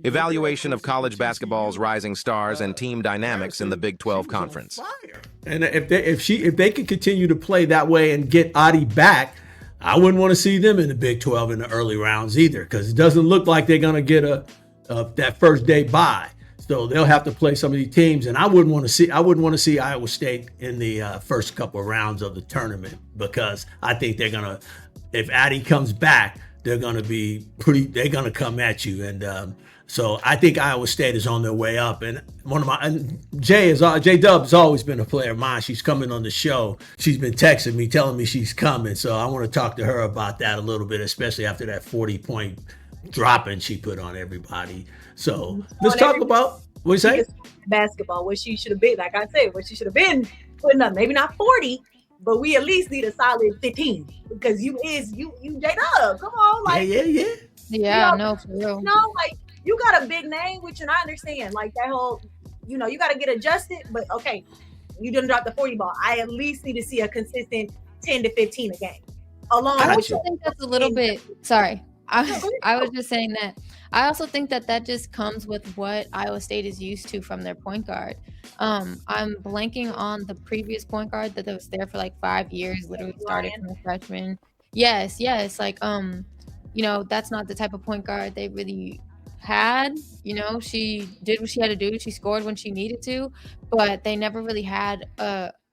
Evaluation of college basketball's rising stars and team dynamics in the Big 12 Conference. And if they could continue to play that way and get Adi back, I wouldn't want to see them in the Big 12 in the early rounds either, because it doesn't look like they're going to get that first day bye. So they'll have to play some of these teams, and I wouldn't want to see Iowa State in the first couple of rounds of the tournament, because I think they're gonna, if Addy comes back, they're gonna come at you, and so I think Iowa State is on their way up. And J Dub's always been a player of mine. She's coming on the show. She's been texting me, telling me she's coming, so I want to talk to her about that a little bit, especially after that 40-point dropping she put on everybody. So let's talk about what you say. Basketball, what she should have been, like I said, what she should have been putting up, maybe not 40, but we at least need a solid 15, because you J-Dub. Come on, like yeah, no, for real. No, like you got a big name, which, and I understand, like that whole, you got to get adjusted, but okay, you didn't drop the 40 ball. I at least need to see a consistent 10 to 15 a game. I also think that's a little bit. Sorry. I was just saying that I also think that just comes with what Iowa State is used to from their point guard. I'm blanking on the previous point guard that was there for like 5 years, literally started from a freshman. Yes. Like, that's not the type of point guard they really had. She did what she had to do. She scored when she needed to, but they never really had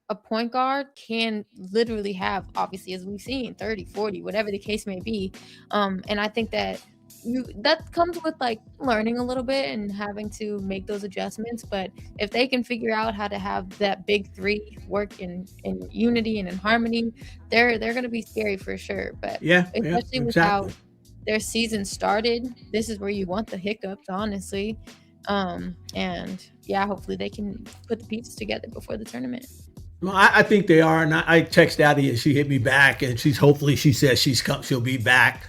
a point guard can literally have, obviously, as we've seen, 30, 40, whatever the case may be. And I think that comes with like learning a little bit and having to make those adjustments. But if they can figure out how to have that big three work in unity and in harmony, they're going to be scary for sure. But especially with how their season started, this is where you want the hiccups, honestly. Hopefully they can put the pieces together before the tournament. Well, I think they are, and I text Addie and she hit me back, and she says she'll be back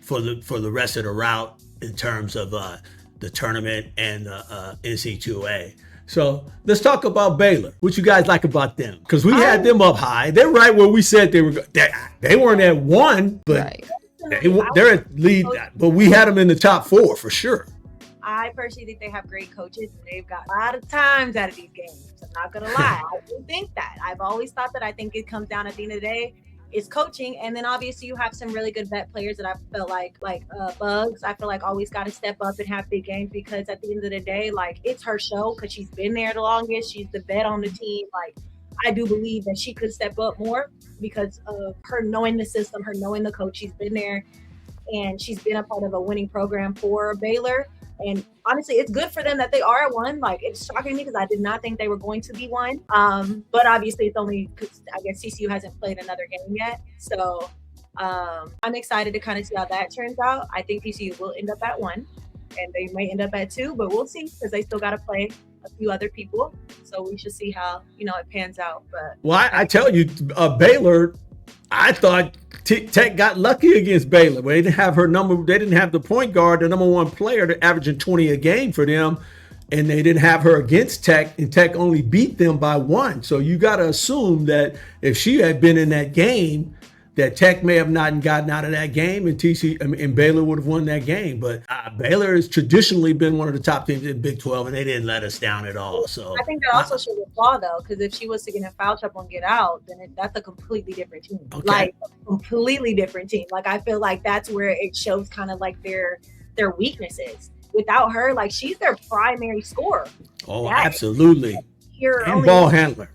for the rest of the route in terms of the tournament and NC2A. So let's talk about Baylor. What you guys like about them? Because we had them up high. They're right where we said they were. They weren't at 1, but they're at lead. But we had them in the top 4 for sure. I personally think they have great coaches, and they've got a lot of times out of these games. I'm not going to lie. I do think that. I've always thought that. I think it comes down at the end of the day is coaching. And then obviously you have some really good vet players that I felt like Bugs, I feel like always got to step up and have big games, because at the end of the day, like, it's her show, because she's been there the longest. She's the vet on the team. Like, I do believe that she could step up more because of her knowing the system, her knowing the coach. She's been there, and she's been a part of a winning program for Baylor. And honestly, it's good for them that they are at 1. Like, it's shocking me because I did not think they were going to be 1. But obviously it's only because I guess CCU hasn't played another game yet. So I'm excited to kind of see how that turns out. I think TCU will end up at 1, and they may end up at 2, but we'll see, because they still got to play a few other people. So we should see how, it pans out. But I tell you, Baylor, I thought Tech got lucky against Baylor. They didn't have her number. They didn't have the point guard, the number 1 player, to averaging 20 a game for them, and they didn't have her against Tech, and Tech only beat them by 1. So you got to assume that if she had been in that game, that Tech may have not gotten out of that game, and Baylor would have won that game. But Baylor has traditionally been one of the top teams in Big 12, and they didn't let us down at all. So I think that also should apply, though, because if she was to get in foul trouble and get out, then that's a completely different team. Okay. Like, a completely different team. Like, I feel like that's where it shows kind of like their weaknesses. Without her, like, she's their primary scorer. Oh, absolutely. And ball handler.